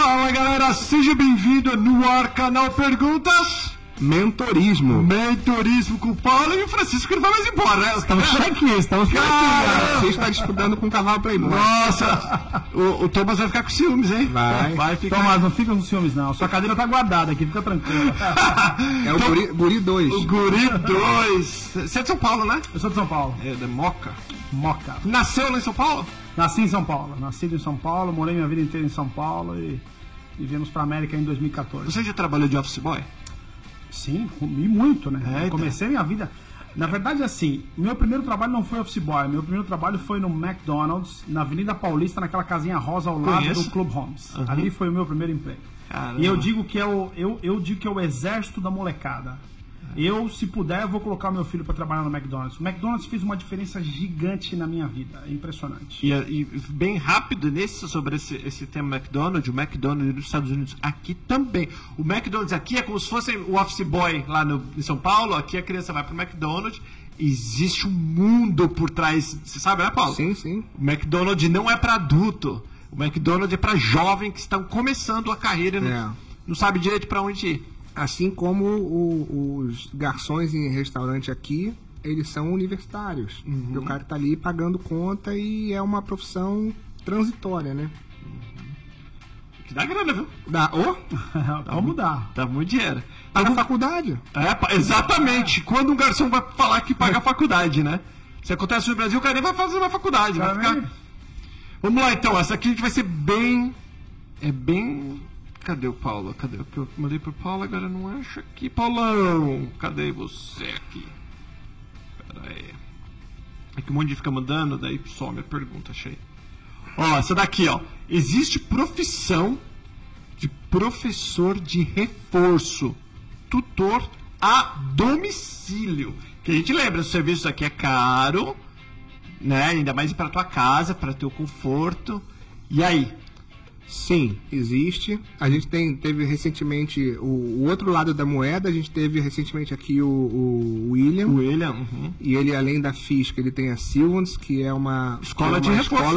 Fala galera, seja bem-vindo no ar canal Perguntas Mentorismo com o Paulo e o Francisco, que não vai mais embora, né? Estamos por aqui. Você está disputando com o cavalo pra ir embora. Nossa, o Thomas vai ficar com ciúmes, hein? Vai ficar. Thomas, não fica com ciúmes não, sua cadeira tá guardada aqui, fica tranquilo. É o Guri 2. O Guri 2. Você é de São Paulo, né? Eu sou de São Paulo. É da Moca. Nasceu lá em São Paulo? Nasci em São Paulo, nascido em São Paulo, morei minha vida inteira em São Paulo e viemos pra América em 2014. Você já trabalhou de office boy? Sim, e muito, né? Então. Comecei minha vida... Na verdade, assim, meu primeiro trabalho não foi office boy, meu primeiro trabalho foi no McDonald's, na Avenida Paulista, naquela casinha rosa ao lado do Club Homes. Uhum. Ali foi o meu primeiro emprego. Caramba. E eu digo que é o exército da molecada. Eu, se puder, vou colocar meu filho para trabalhar no McDonald's. O McDonald's fez uma diferença gigante na minha vida. É impressionante. E bem rápido sobre esse tema McDonald's, o McDonald's nos Estados Unidos, aqui também. O McDonald's aqui é como se fosse o office boy lá em São Paulo. Aqui a criança vai pro McDonald's. Existe um mundo por trás. Você sabe, né, Paulo? Sim, sim. O McDonald's não é para adulto. O McDonald's é para jovens que estão começando a carreira e não sabe direito para onde ir. Assim como os garçons em restaurante aqui, eles são universitários. Uhum. O cara tá ali pagando conta e é uma profissão transitória, né? Que dá grana, viu? Vamos dar. Dá muito dinheiro. Paga a faculdade. Exatamente. Quando um garçom vai falar que paga a faculdade, né? Se acontece no Brasil, o cara nem vai fazer uma faculdade. Vai ficar... Vamos lá, então. Essa aqui vai ser bem... Cadê o Paulo? Cadê o que eu mandei pro Paulo? Agora não acho aqui. Paulão, cadê você aqui? Pera aí. É que um monte de fica mandando, daí some a pergunta, achei. Ó, essa daqui, ó. Existe profissão de professor de reforço, tutor a domicílio. Que a gente lembra, o serviço aqui é caro, né? Ainda mais para tua casa, para teu conforto. E aí? Sim, existe. A gente teve recentemente o outro lado da moeda. A gente teve recentemente aqui o William. Uhum. E ele, além da FISC, ele tem a Silvans, que é uma escola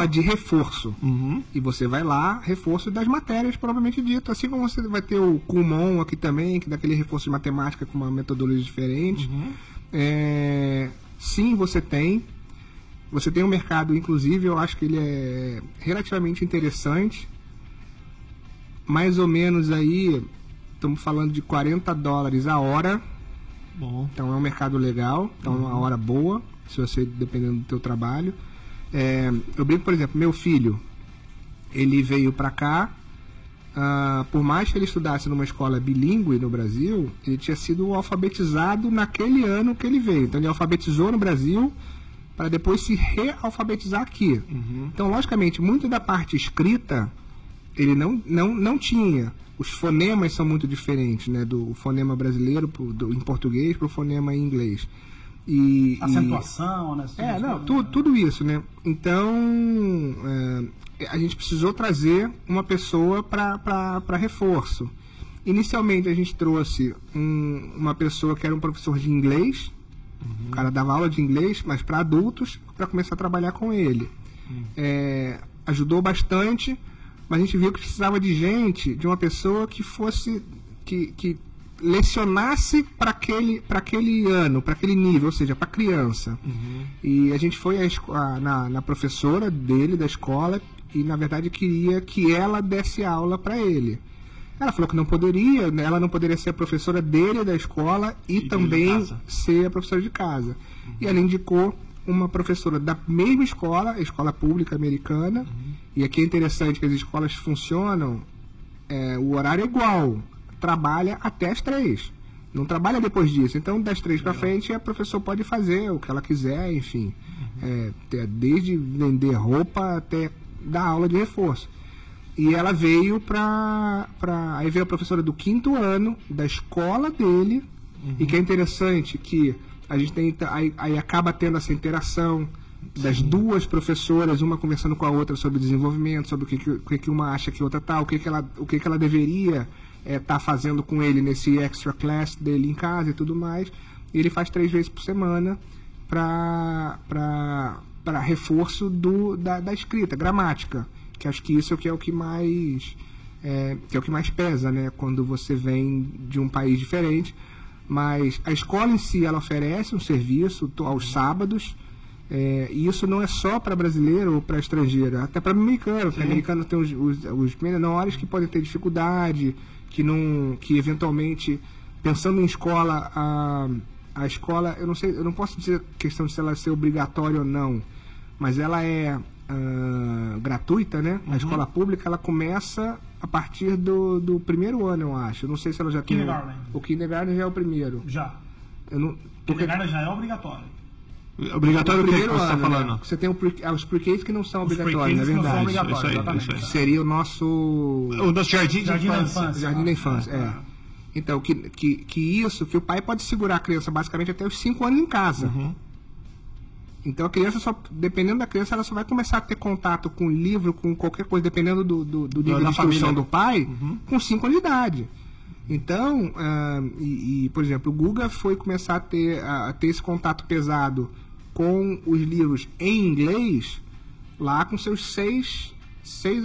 de reforço. Uhum. E você vai lá, reforço das matérias, propriamente dito. Assim como você vai ter o Kumon aqui também, que dá aquele reforço de matemática com uma metodologia diferente. Uhum. Sim, você tem. Você tem um mercado, inclusive, eu acho que ele é relativamente interessante. Mais ou menos aí, estamos falando de $40 a hora. Bom. Então é um mercado legal, então é uma hora boa, se você, dependendo do teu trabalho. Eu brinco, por exemplo, meu filho, ele veio para cá, por mais que ele estudasse numa escola bilíngue no Brasil, ele tinha sido alfabetizado naquele ano que ele veio. Então ele alfabetizou no Brasil para depois se realfabetizar aqui. Uhum. Então, logicamente, muito da parte escrita ele não tinha. Os fonemas são muito diferentes, né? Do fonema brasileiro em português para o fonema em inglês. Acentuação, né? Tudo isso, né? Então, a gente precisou trazer uma pessoa para reforço. Inicialmente, a gente trouxe uma pessoa que era um professor de inglês. Uhum. O cara dava aula de inglês, mas para adultos, para começar a trabalhar com ele. Ajudou bastante. Mas a gente viu que precisava de uma pessoa que fosse, que lecionasse para aquele ano, para aquele nível, ou seja, para criança. Uhum. E a gente foi na professora dele, da escola, e na verdade queria que ela desse aula para ele. Ela falou que não poderia, ela não poderia ser a professora dele da escola e também ser a professora de casa. Uhum. E ela indicou uma professora da mesma escola, a escola pública americana. Uhum. E aqui é interessante que as escolas funcionam, o horário é igual, trabalha até as 3, não trabalha depois disso. Então, das 3 para frente, a professora pode fazer o que ela quiser, enfim, desde vender roupa até dar aula de reforço. E ela veio aí veio a professora do 5º ano da escola dele. Uhum. E que é interessante que a gente tem, aí acaba tendo essa interação das duas professoras, uma conversando com a outra sobre desenvolvimento, sobre o que uma acha que a outra tá, o que ela deveria tá fazendo com ele nesse extra class dele em casa e tudo mais. E ele faz 3 vezes por semana para reforço da escrita, gramática, que acho que isso é o que mais que é o que mais pesa, né, quando você vem de um país diferente. Mas a escola em si, ela oferece um serviço aos sábados, e isso não é só para brasileiro ou para estrangeiro, até para americano, porque americano tem os menores que podem ter dificuldade, que eventualmente, pensando em escola, a escola, eu não sei, eu não posso dizer questão de se ela ser obrigatória ou não, mas ela é gratuita, né? A escola pública, ela começa a partir do primeiro ano, eu acho. Eu não sei se ela já tem... O kindergarten já é o primeiro. Já. Porque Kindergarten já é obrigatório. Obrigatório o que você está falando? Né? Você tem os pre-Ks que não são obrigatórios, na verdade. Não são obrigatórios, isso aí. Seria o nosso jardim da infância. Jardim da infância, Então, que o pai pode segurar a criança basicamente até os 5 anos em casa. Então a criança dependendo da criança, ela só vai começar a ter contato com livro, com qualquer coisa, dependendo do nível de instrução do pai, com 5 anos de idade. Então, por exemplo, o Guga foi começar a ter esse contato pesado com os livros em inglês lá com seus 6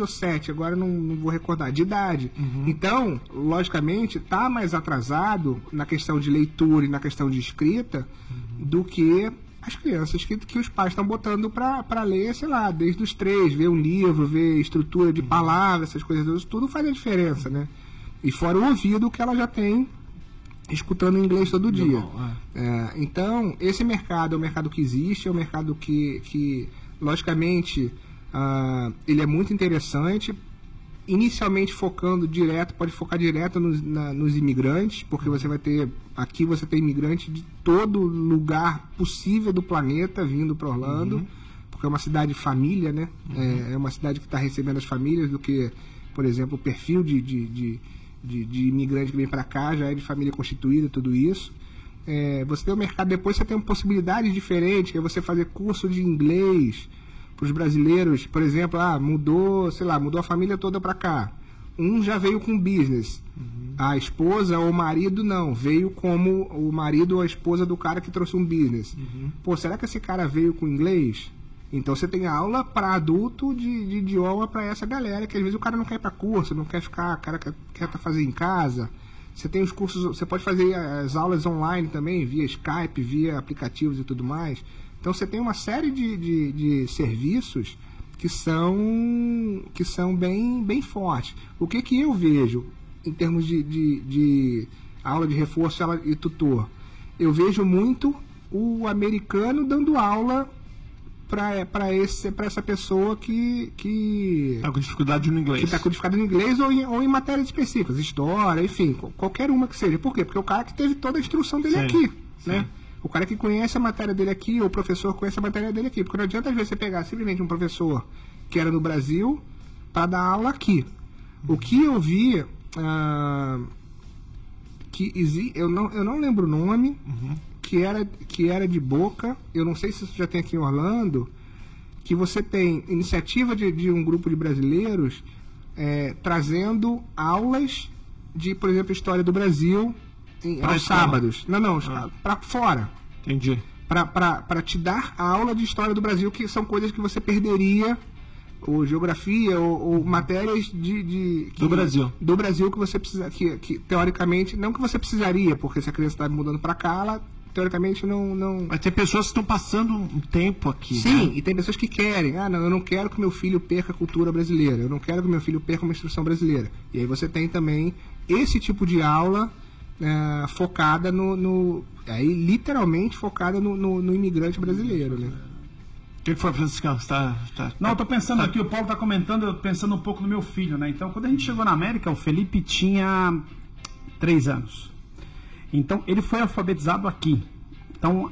ou 7, agora não vou recordar, de idade. Então, logicamente, está mais atrasado na questão de leitura e na questão de escrita do que as crianças que os pais estão botando para ler, sei lá, desde os 3, ver um livro, ver estrutura de palavras, essas coisas, tudo faz a diferença, né? E fora o ouvido que ela já tem escutando inglês todo dia. Então, esse mercado é um mercado que existe, é um mercado que logicamente, ele é muito interessante, inicialmente pode focar direto nos imigrantes, porque aqui você tem imigrantes de todo lugar possível do planeta vindo para Orlando, porque é uma cidade família, né? É uma cidade que está recebendo as famílias, do que, por exemplo, o perfil de imigrante que vem para cá já é de família constituída, tudo isso. Você tem o mercado, depois você tem uma possibilidade diferente, que é você fazer curso de inglês para os brasileiros, por exemplo, mudou a família toda para cá. Um já veio com business, a esposa ou o marido não, veio como o marido ou a esposa do cara que trouxe um business. Pô, será que esse cara veio com inglês? Então você tem aula para adulto de idioma para essa galera, que às vezes o cara não quer ir para curso, não quer ficar, o cara quer fazer em casa. Você tem os cursos, você pode fazer as aulas online também, via Skype, via aplicativos e tudo mais. Então você tem uma série de serviços que são bem fortes. O que eu vejo em termos de aula de reforço e tutor? Eu vejo muito o americano dando aula para essa pessoa que está com dificuldade no inglês. Que está com dificuldade no inglês ou em matérias específicas, história, enfim, qualquer uma que seja. Por quê? Porque o cara que teve toda a instrução dele aqui, né? O cara que conhece a matéria dele aqui, ou o professor conhece a matéria dele aqui. Porque não adianta, às vezes, você pegar simplesmente um professor que era no Brasil para dar aula aqui. O que eu vi, eu não lembro o nome, que era de Boca, eu não sei se isso já tem aqui em Orlando, que você tem iniciativa de um grupo de brasileiros trazendo aulas de, por exemplo, história do Brasil aos sábados. Para fora. Entendi. Para te dar a aula de história do Brasil, que são coisas que você perderia, ou geografia, ou matérias do Brasil que você precisa, que teoricamente, não que você precisaria, porque se a criança está mudando para cá, ela teoricamente não... Mas tem pessoas que estão passando um tempo aqui. Sim, né? E tem pessoas que querem. Eu não quero que meu filho perca a cultura brasileira, eu não quero que meu filho perca uma instrução brasileira. E aí você tem também esse tipo de aula focada literalmente focada no imigrante brasileiro, né? O que foi, Franciscão? Não, eu tô pensando aqui, o Paulo tá comentando, pensando um pouco no meu filho, né? Então, quando a gente chegou na América, o Felipe tinha 3 anos. Então, ele foi alfabetizado aqui. Então,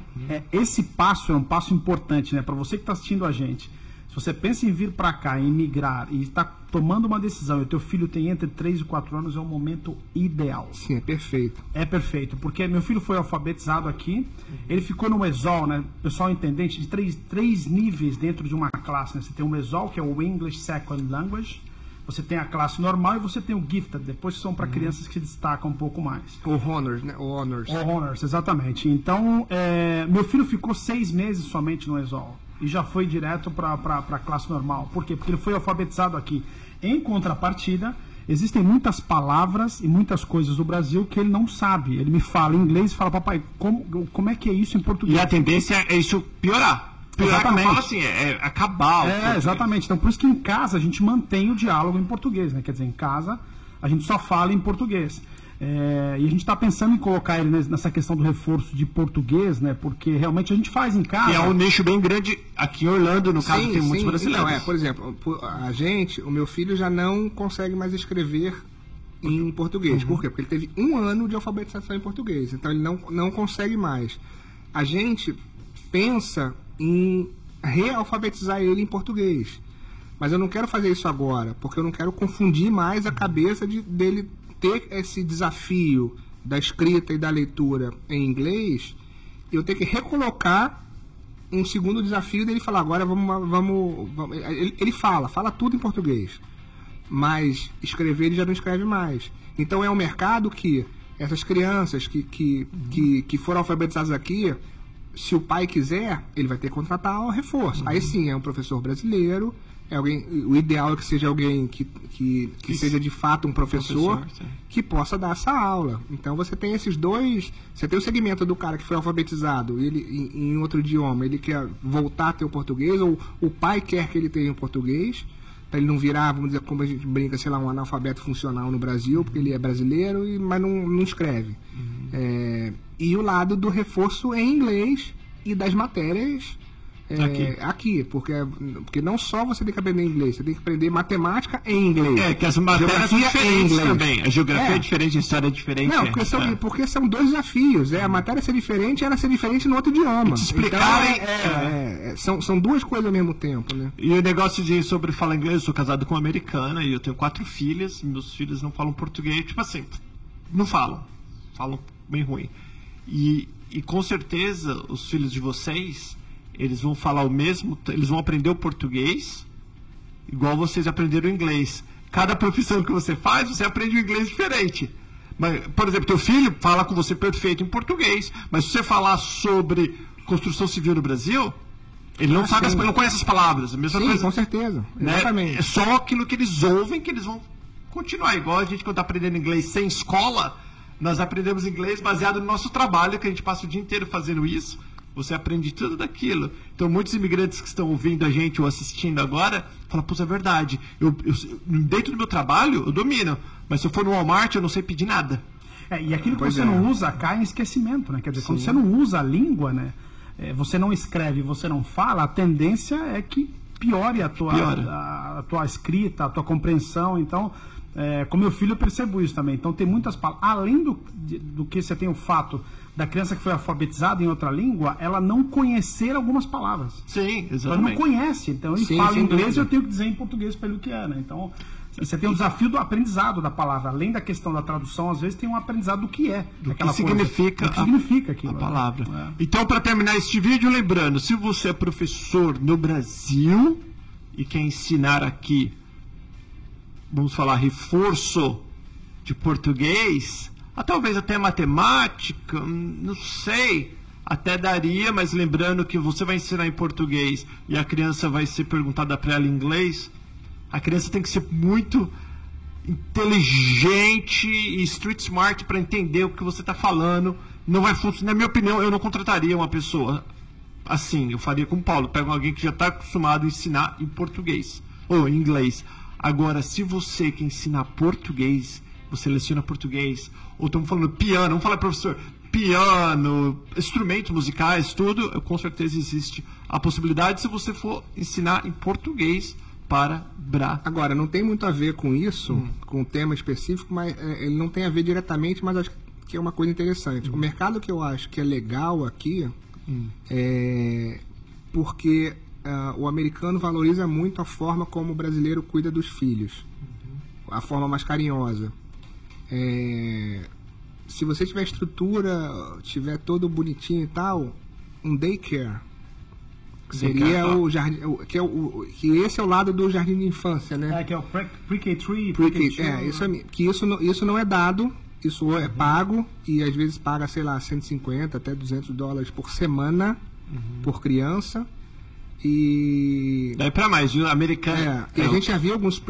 esse passo é um passo importante, né? Para você que está assistindo a gente. Se você pensa em vir para cá, em migrar, e está tomando uma decisão, e o teu filho tem entre 3 e 4 anos, é o momento ideal. Sim, é perfeito. É perfeito, porque meu filho foi alfabetizado aqui, ele ficou no ESOL, né? Pessoal entendente, de três níveis dentro de uma classe, né? Você tem o ESOL, que é o English Second Language, você tem a classe normal e você tem o Gifted, depois que são para crianças que se destacam um pouco mais. O Honors, né? O Honors, exatamente. Então, meu filho ficou 6 meses somente no ESOL e já foi direto para a classe normal. Por quê? Porque ele foi alfabetizado aqui. Em contrapartida, existem muitas palavras e muitas coisas do Brasil que ele não sabe. Ele me fala em inglês e fala, papai, como é que é isso em português? E a tendência é isso piorar. Exatamente. Eu falo assim, acabar. Exatamente. Então, por isso que em casa a gente mantém o diálogo em português, né? Quer dizer, em casa a gente só fala em português. E a gente está pensando em colocar ele nessa questão do reforço de português, né? Porque realmente a gente faz em casa. E é um nicho bem grande aqui em Orlando, no caso, tem muitos brasileiros. Então, por exemplo, o meu filho já não consegue mais escrever em português. Por quê? Porque ele teve 1 ano de alfabetização em português. Então ele não consegue mais. A gente pensa em realfabetizar ele em português. Mas eu não quero fazer isso agora, porque eu não quero confundir mais a cabeça dele ter esse desafio da escrita e da leitura em inglês. Eu tenho que recolocar um segundo desafio dele falar, agora vamos ele fala tudo em português, mas escrever ele já não escreve mais. Então é um mercado que essas crianças que foram alfabetizadas aqui, se o pai quiser, ele vai ter que contratar o reforço. Aí sim, é um professor brasileiro, é alguém, o ideal é que seja alguém que seja de fato um professor que possa dar essa aula. Então você tem esses dois, você tem o segmento do cara que foi alfabetizado, ele em outro idioma, ele quer voltar a ter o português, ou o pai quer que ele tenha o português, para ele não virar, vamos dizer, como a gente brinca, sei lá, um analfabeto funcional no Brasil, porque ele é brasileiro, mas não escreve. E o lado do reforço em inglês e das matérias aqui, porque não só você tem que aprender inglês, você tem que aprender matemática em inglês. Que as matérias são diferentes também. A geografia é diferente, a história é diferente. Não, porque são 2 desafios. A matéria ser diferente, ela ser diferente no outro idioma. Explicarem. Então, são 2 coisas ao mesmo tempo, né? E o negócio sobre falar inglês, eu sou casado com uma americana e eu tenho 4 filhas, meus filhos não falam português, tipo assim, não falam bem ruim. E com certeza os filhos de vocês, eles vão falar eles vão aprender o português igual vocês aprenderam o inglês. Cada profissão que você faz, você aprende o inglês diferente. Mas, por exemplo, teu filho fala com você perfeito em português, mas se você falar sobre construção civil no Brasil, ele não sabe, não conhece as palavras. A mesma coisa, com certeza. Né? Exatamente. É só aquilo que eles ouvem que eles vão continuar. Igual a gente, quando está aprendendo inglês sem escola, nós aprendemos inglês baseado no nosso trabalho, que a gente passa o dia inteiro fazendo isso. Você aprende tudo daquilo. Então, muitos imigrantes que estão ouvindo a gente ou assistindo agora, falam, pô, é verdade. Dentro do meu trabalho, eu domino. Mas se eu for no Walmart, eu não sei pedir nada. E aquilo que você não usa cai em esquecimento, né? Quer dizer, quando você não usa a língua, né? Você não escreve, você não fala, a tendência é que piore a tua escrita, a tua compreensão. Então, com meu filho eu percebo isso também. Então tem muitas palavras. Além do que você tem o fato da criança que foi alfabetizada em outra língua, ela não conhecer algumas palavras. Sim, exatamente. Ela não conhece. Então ele fala inglês e eu tenho que dizer em português para ele o que é, né? Então você tem o desafio do aprendizado da palavra. Além da questão da tradução, às vezes tem um aprendizado do que é. Do que significa aquilo, a palavra. Então, para terminar este vídeo, lembrando, se você é professor no Brasil e quer ensinar aqui, vamos falar, reforço de português, talvez até matemática, não sei, até daria, mas lembrando que você vai ensinar em português e a criança vai ser perguntada para ela em inglês, a criança tem que ser muito inteligente e street smart para entender o que você está falando. Não vai funcionar, na minha opinião, eu não contrataria uma pessoa assim, eu faria com o Paulo, pega alguém que já está acostumado a ensinar em português ou em inglês. Agora, se você quer ensinar português, você leciona português, ou estamos falando piano, vamos falar, professor, piano, instrumentos musicais, tudo, com certeza existe a possibilidade se você for ensinar em português para Bra. Agora, não tem muito a ver com isso, com o tema específico, mas ele não tem a ver diretamente, mas acho que é uma coisa interessante. O mercado que eu acho que é legal aqui é porque o americano valoriza muito a forma como o brasileiro cuida dos filhos, a forma mais carinhosa. Se você tiver estrutura, tiver todo bonitinho e tal, um daycare seria o jardim, que esse é o lado do jardim de infância, né? Que é o pre-K3, isso não é dado, isso é pago, e às vezes paga, sei lá, $150 até $200 por semana por criança. E Daí pra mais, viu? Americano. e a gente já viu alguns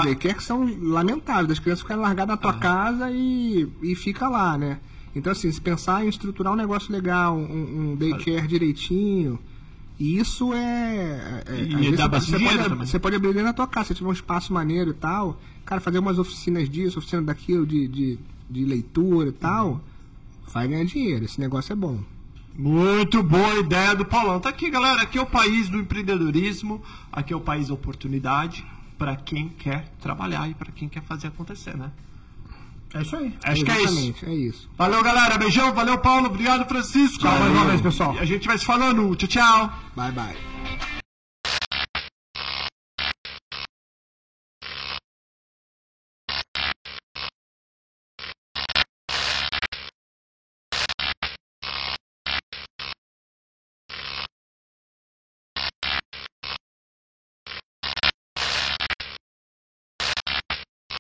daycare que são lamentáveis, das crianças ficarem largadas na tua casa e fica lá, né? Então, assim, se pensar em estruturar um negócio legal, um daycare direitinho, isso E dá bastante dinheiro também. você pode abrir dentro da tua casa, se tiver um espaço maneiro e tal, cara, fazer umas oficinas disso, oficina daquilo, de leitura e tal, vai ganhar dinheiro, esse negócio é bom. Muito boa ideia do Paulão. Tá aqui, galera. Aqui é o país do empreendedorismo. Aqui é o país da oportunidade para quem quer trabalhar e para quem quer fazer acontecer, né? É isso aí. Acho que é isso. É isso. Valeu, galera. Beijão. Valeu, Paulo. Obrigado, Francisco. Tchau, mais uma vez, pessoal. E a gente vai se falando. Tchau, tchau. Bye, bye.